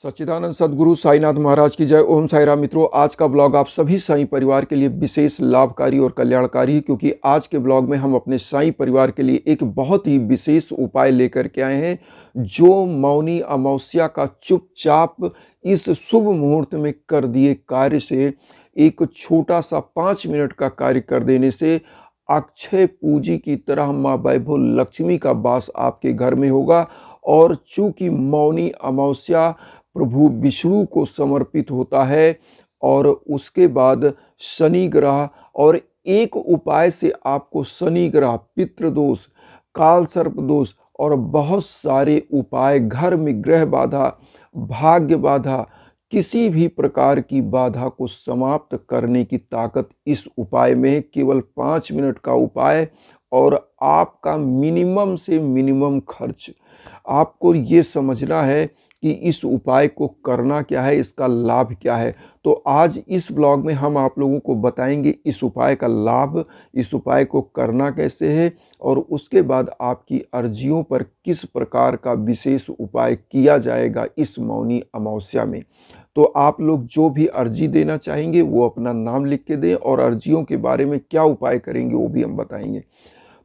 सच्चिदानंद सद्गुरु साईनाथ महाराज की जय। ओम साई राम। मित्रों, आज का ब्लॉग आप सभी साईं परिवार के लिए विशेष लाभकारी और कल्याणकारी है, क्योंकि आज के ब्लॉग में हम अपने साईं परिवार के लिए एक बहुत ही विशेष उपाय लेकर के आए हैं, जो मौनी अमावस्या का चुपचाप इस शुभ मुहूर्त में कर दिए कार्य से, एक छोटा सा 5 मिनट का कार्य कर देने से अक्षय पूंजी की तरह माँ वैभव लक्ष्मी का वास आपके घर में होगा। और चूंकि मौनी अमावस्या प्रभु विष्णु को समर्पित होता है और उसके बाद शनि ग्रह, और एक उपाय से आपको शनि ग्रह, पितृदोष, काल सर्प दोष और बहुत सारे उपाय, घर में ग्रह बाधा, भाग्य बाधा, किसी भी प्रकार की बाधा को समाप्त करने की ताकत इस उपाय में है। केवल 5 मिनट का उपाय और आपका मिनिमम से मिनिमम खर्च। आपको ये समझना है कि इस उपाय को करना क्या है, इसका लाभ क्या है। तो आज इस ब्लॉग में हम आप लोगों को बताएंगे इस उपाय का लाभ, इस उपाय को करना कैसे है, और उसके बाद आपकी अर्जियों पर किस प्रकार का विशेष उपाय किया जाएगा इस मौनी अमावस्या में। तो आप लोग जो भी अर्जी देना चाहेंगे वो अपना नाम लिख के दें, और अर्जियों के बारे में क्या उपाय करेंगे वो भी हम बताएंगे।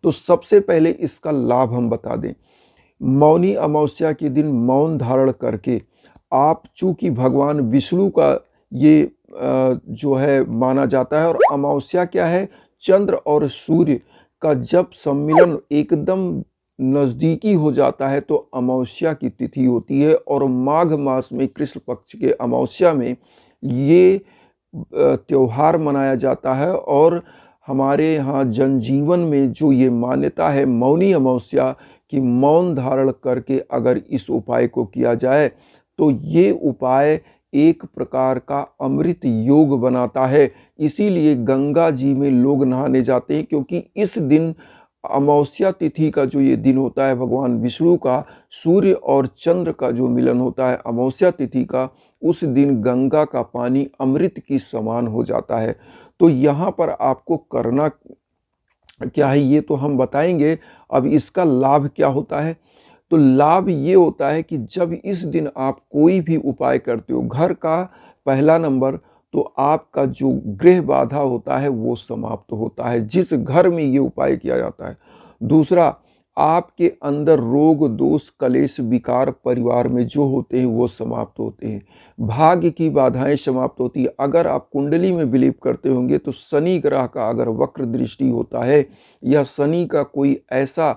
तो सबसे पहले इसका लाभ हम बता दें। मौनी अमावस्या के दिन मौन धारण करके आप, चूंकि भगवान विष्णु का ये जो है माना जाता है, और अमावस्या क्या है, चंद्र और सूर्य का जब सम्मिलन एकदम नज़दीकी हो जाता है तो अमावस्या की तिथि होती है। और माघ मास में कृष्ण पक्ष के अमावस्या में ये त्योहार मनाया जाता है। और हमारे यहाँ जनजीवन में जो ये मान्यता है मौनी अमावस्या कि मौन धारण करके अगर इस उपाय को किया जाए तो ये उपाय एक प्रकार का अमृत योग बनाता है। इसीलिए गंगा जी में लोग नहाने जाते हैं, क्योंकि इस दिन अमावस्या तिथि का जो ये दिन होता है, भगवान विष्णु का सूर्य और चंद्र का जो मिलन होता है अमावस्या तिथि का, उस दिन गंगा का पानी अमृत की समान हो जाता है। तो यहाँ पर आपको करना क्या है ये तो हम बताएंगे। अब इसका लाभ क्या होता है, तो लाभ ये होता है कि जब इस दिन आप कोई भी उपाय करते हो, घर का पहला नंबर तो आपका जो गृह बाधा होता है वो समाप्त होता है, जिस घर में ये उपाय किया जाता है। दूसरा, आपके अंदर रोग दोष कलेश विकार परिवार में जो होते हैं वो समाप्त होते हैं। भाग्य की बाधाएं समाप्त होती है। अगर आप कुंडली में बिलीव करते होंगे तो शनि ग्रह का अगर वक्र दृष्टि होता है या शनि का कोई ऐसा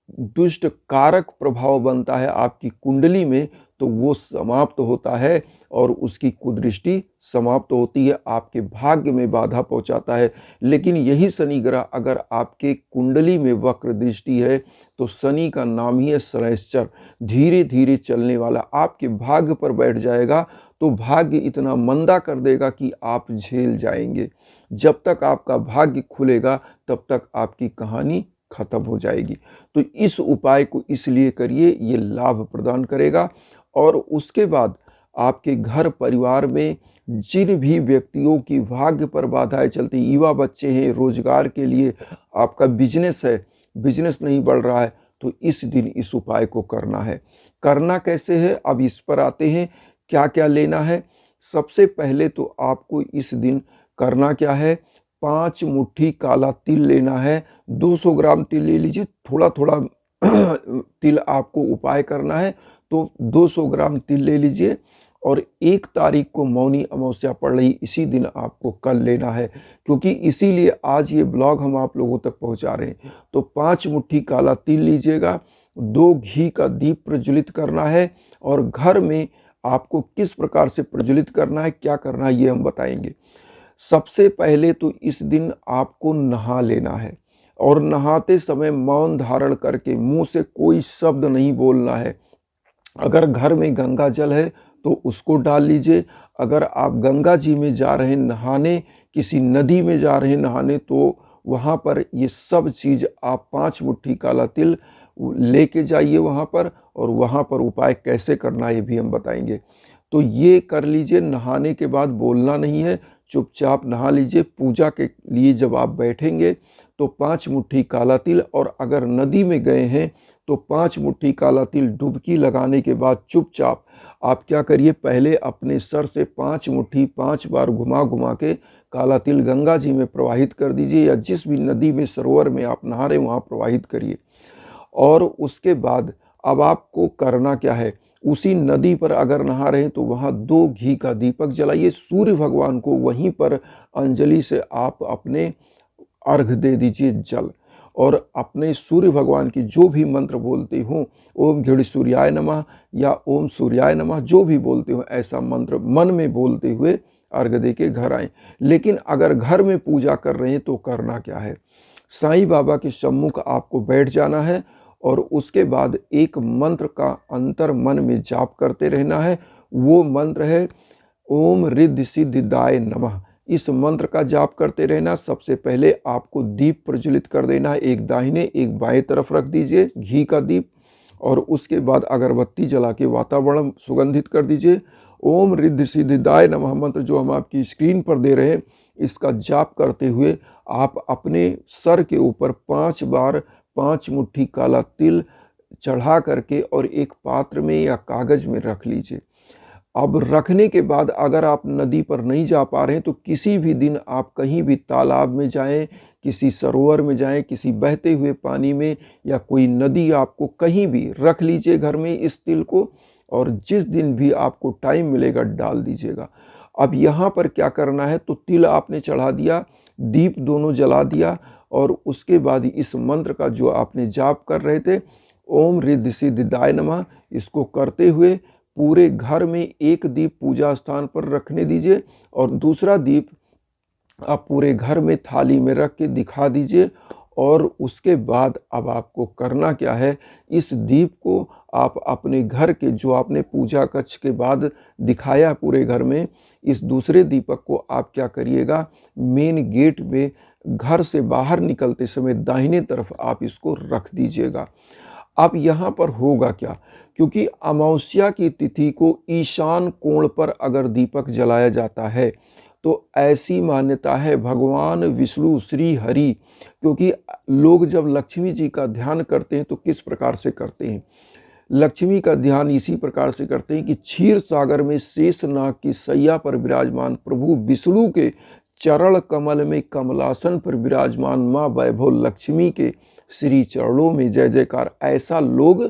दुष्ट कारक प्रभाव बनता है आपकी कुंडली में, तो वो समाप्त होता है और उसकी कुदृष्टि समाप्त होती है, आपके भाग्य में बाधा पहुंचाता है। लेकिन यही शनि ग्रह अगर आपके कुंडली में वक्र दृष्टि है तो शनि का नाम ही है श्रैष्चर, धीरे धीरे चलने वाला, आपके भाग्य पर बैठ जाएगा तो भाग्य इतना मंदा कर देगा कि आप झेल जाएंगे। जब तक आपका भाग्य खुलेगा तब तक आपकी कहानी खत्म हो जाएगी। तो इस उपाय को इसलिए करिए, ये लाभ प्रदान करेगा। और उसके बाद आपके घर परिवार में जिन भी व्यक्तियों की भाग्य पर बाधाएं चलती, युवा बच्चे हैं, रोजगार के लिए आपका बिजनेस है, बिजनेस नहीं बढ़ रहा है, तो इस दिन इस उपाय को करना है। करना कैसे है, अब इस पर आते हैं। क्या क्या लेना है। सबसे पहले तो आपको इस दिन करना क्या है, 5 मुट्ठी काला तिल लेना है। 200 ग्राम तिल ले लीजिए, थोड़ा थोड़ा तिल आपको उपाय करना है तो 200 ग्राम तिल ले लीजिए। और 1 तारीख को मौनी अमावस्या पड़ रही, इसी दिन आपको कल लेना है, क्योंकि इसीलिए आज ये ब्लॉग हम आप लोगों तक पहुंचा रहे हैं। तो 5 मुट्ठी काला तिल लीजिएगा। 2 घी का दीप प्रज्वलित करना है। और घर में आपको किस प्रकार से प्रज्वलित करना है, क्या करना है, ये हम बताएंगे। सबसे पहले तो इस दिन आपको नहा लेना है, और नहाते समय मौन धारण करके मुंह से कोई शब्द नहीं बोलना है। अगर घर में गंगा जल है तो उसको डाल लीजिए। अगर आप गंगा जी में जा रहे हैं नहाने, किसी नदी में जा रहे हैं नहाने, तो वहाँ पर ये सब चीज़ आप 5 मुट्ठी काला तिल लेके जाइए वहाँ पर, और वहाँ पर उपाय कैसे करना है ये भी हम बताएंगे। तो ये कर लीजिए। नहाने के बाद बोलना नहीं है, चुपचाप नहा लीजिए। पूजा के लिए जब आप बैठेंगे तो 5 मुट्ठी काला तिल, और अगर नदी में गए हैं तो 5 मुट्ठी काला तिल डुबकी लगाने के बाद चुपचाप आप क्या करिए, पहले अपने सर से 5 मुट्ठी 5 बार घुमा घुमा के काला तिल गंगा जी में प्रवाहित कर दीजिए, या जिस भी नदी में सरोवर में आप नहा रहे हैं वहाँ प्रवाहित करिए। और उसके बाद अब आपको करना क्या है, उसी नदी पर अगर नहा रहे हैं तो वहाँ 2 घी का दीपक जलाइए। सूर्य भगवान को वहीं पर अंजलि से आप अपने अर्घ दे दीजिए जल, और अपने सूर्य भगवान की जो भी मंत्र बोलते हो, ओम घृण सूर्याय नमः या ओम सूर्याय नमः, जो भी बोलते हो ऐसा मंत्र मन में बोलते हुए अर्घ दे के घर आएं। लेकिन अगर घर में पूजा कर रहे हैं तो करना क्या है, साईं बाबा के सम्मुख आपको बैठ जाना है और उसके बाद एक मंत्र का अंतर मन में जाप करते रहना है। वो मंत्र है ओम रिद्धि सिद्धिदाय नमः। इस मंत्र का जाप करते रहना। सबसे पहले आपको दीप प्रज्वलित कर देना है, एक दाहिने एक बाएं तरफ रख दीजिए घी का दीप, और उसके बाद अगरबत्ती जला के वातावरण सुगंधित कर दीजिए। ओम रिद्धि सिद्धिदाय नमः मंत्र जो हम आपकी स्क्रीन पर दे रहे हैं, इसका जाप करते हुए आप अपने सर के ऊपर 5 बार 5 मुट्ठी काला तिल चढ़ा करके और एक पात्र में या कागज में रख लीजिए। अब रखने के बाद अगर आप नदी पर नहीं जा पा रहे हैं तो किसी भी दिन आप कहीं भी तालाब में जाएं, किसी सरोवर में जाएं, किसी बहते हुए पानी में, या कोई नदी आपको कहीं भी रख लीजिए घर में इस तिल को, और जिस दिन भी आपको टाइम मिलेगा डाल दीजिएगा। अब यहाँ पर क्या करना है, तो तिल आपने चढ़ा दिया, दीप दोनों जला दिया, और उसके बाद इस मंत्र का जो आपने जाप कर रहे थे ओम रिद्धि सिद्धिदाय नमः, इसको करते हुए पूरे घर में एक दीप पूजा स्थान पर रखने दीजिए, और दूसरा दीप आप पूरे घर में थाली में रख के दिखा दीजिए। और उसके बाद अब आपको करना क्या है, इस दीप को आप अपने घर के जो आपने पूजा कक्ष के बाद दिखाया पूरे घर में, इस दूसरे दीपक को आप क्या करिएगा, मेन गेट में घर से बाहर निकलते समय दाहिने तरफ आप इसको रख दीजिएगा। अब यहाँ पर होगा क्या, क्योंकि अमावस्या की तिथि को ईशान कोण पर अगर दीपक जलाया जाता है तो ऐसी मान्यता है भगवान विष्णु श्री हरि, क्योंकि लोग जब लक्ष्मी जी का ध्यान करते हैं तो किस प्रकार से करते हैं, लक्ष्मी का ध्यान इसी प्रकार से करते हैं कि क्षीर सागर में शेषनाग की सैया पर विराजमान प्रभु विष्णु के चरण कमल में कमलासन पर विराजमान माँ वैभव लक्ष्मी के श्री चरणों में जय जयकार, ऐसा लोग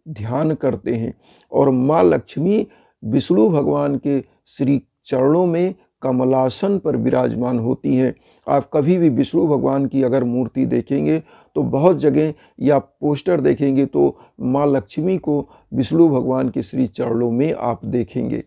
ध्यान करते हैं। और माँ लक्ष्मी विष्णु भगवान के श्री चरणों में कमलासन पर विराजमान होती हैं। आप कभी भी विष्णु भगवान की अगर मूर्ति देखेंगे तो बहुत जगह या पोस्टर देखेंगे तो माँ लक्ष्मी को विष्णु भगवान के श्री चरणों में आप देखेंगे।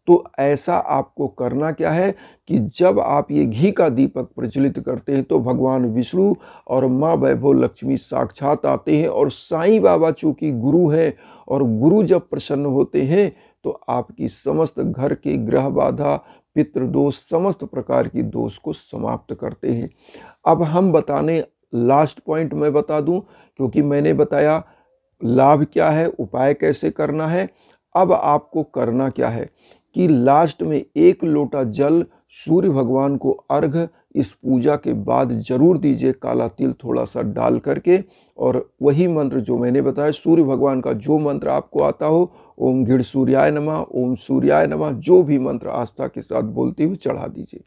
तो ऐसा आपको करना क्या है कि जब आप ये घी का दीपक प्रज्वलित करते हैं तो भगवान विष्णु और माँ वैभव लक्ष्मी साक्षात आते हैं, और साईं बाबा चूँकि गुरु हैं, और गुरु जब प्रसन्न होते हैं तो आपकी समस्त घर के ग्रह बाधा पितृदोष समस्त प्रकार की दोष को समाप्त करते हैं। अब हम बताने लास्ट पॉइंट मैं बता दूं, क्योंकि मैंने बताया लाभ क्या है, उपाय कैसे करना है। अब आपको करना क्या है कि लास्ट में 1 लोटा जल सूर्य भगवान को अर्घ इस पूजा के बाद जरूर दीजिए, काला तिल थोड़ा सा डाल करके, और वही मंत्र जो मैंने बताया सूर्य भगवान का जो मंत्र आपको आता हो, ओम घृण सूर्याय नमः, ओम सूर्याय नमः, जो भी मंत्र आस्था के साथ बोलते हुए चढ़ा दीजिए।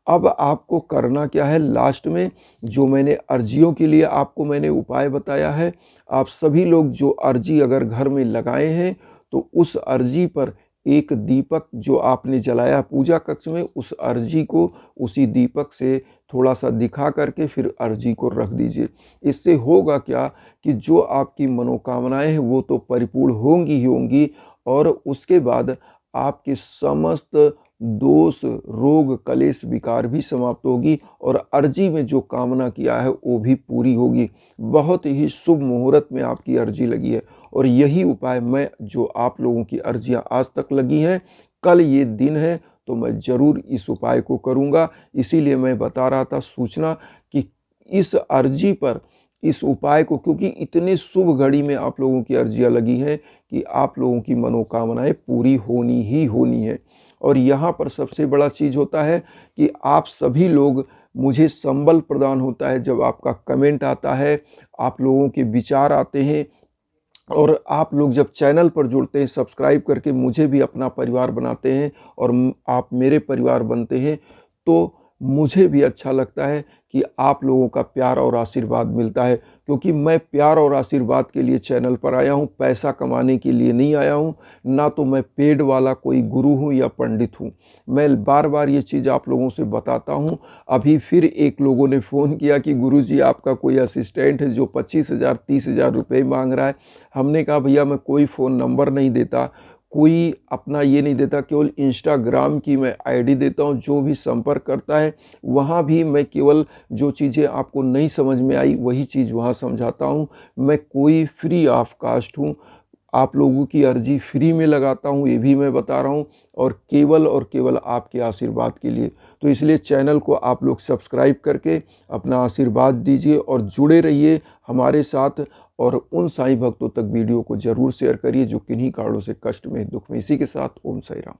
अब आपको करना क्या है, लास्ट में जो मैंने अर्जियों के लिए आपको मैंने उपाय बताया है, आप सभी लोग जो अर्जी अगर घर में लगाए हैं तो उस अर्जी पर एक दीपक जो आपने जलाया पूजा कक्ष में, उस अर्जी को उसी दीपक से थोड़ा सा दिखा करके फिर अर्जी को रख दीजिए। इससे होगा क्या कि जो आपकी मनोकामनाएं हैं वो तो परिपूर्ण होंगी ही होंगी, और उसके बाद आपके समस्त दोष रोग कलेश विकार भी समाप्त होगी, और अर्जी में जो कामना किया है वो भी पूरी होगी। बहुत ही शुभ मुहूर्त में आपकी अर्जी लगी है, और यही उपाय मैं जो आप लोगों की अर्जियां आज तक लगी हैं, कल ये दिन है तो मैं ज़रूर इस उपाय को करूंगा। इसीलिए मैं बता रहा था सूचना कि इस अर्जी पर इस उपाय को, क्योंकि इतने शुभ घड़ी में आप लोगों की अर्जियां लगी हैं कि आप लोगों की मनोकामनाएं पूरी होनी ही होनी है। और यहाँ पर सबसे बड़ा चीज़ होता है कि आप सभी लोग, मुझे संबल प्रदान होता है जब आपका कमेंट आता है, आप लोगों के विचार आते हैं, और आप लोग जब चैनल पर जुड़ते हैं, सब्सक्राइब करके मुझे भी अपना परिवार बनाते हैं और आप मेरे परिवार बनते हैं, तो मुझे भी अच्छा लगता है कि आप लोगों का प्यार और आशीर्वाद मिलता है। क्योंकि मैं प्यार और आशीर्वाद के लिए चैनल पर आया हूँ, पैसा कमाने के लिए नहीं आया हूँ। ना तो मैं पेड वाला कोई गुरु हूँ या पंडित हूँ। मैं बार बार ये चीज़ आप लोगों से बताता हूँ। अभी फिर एक लोगों ने फ़ोन किया कि गुरुजी आपका कोई असिस्टेंट है जो 25,000 30,000 रुपये मांग रहा है। हमने कहा भैया मैं कोई फ़ोन नंबर नहीं देता, कोई अपना ये नहीं देता, केवल इंस्टाग्राम की मैं आईडी देता हूँ। जो भी संपर्क करता है वहाँ भी मैं केवल जो चीज़ें आपको नहीं समझ में आई वही चीज़ वहाँ समझाता हूँ। मैं कोई फ्री ऑफ कास्ट हूँ, आप लोगों की अर्जी फ्री में लगाता हूँ, ये भी मैं बता रहा हूँ, और केवल आपके आशीर्वाद के लिए। तो इसलिए चैनल को आप लोग सब्सक्राइब करके अपना आशीर्वाद दीजिए और जुड़े रहिए हमारे साथ, और उन साईं भक्तों तक वीडियो को ज़रूर शेयर करिए जो किन्हीं कारणों से कष्ट में, दुख में। इसी के साथ ओम साई राम।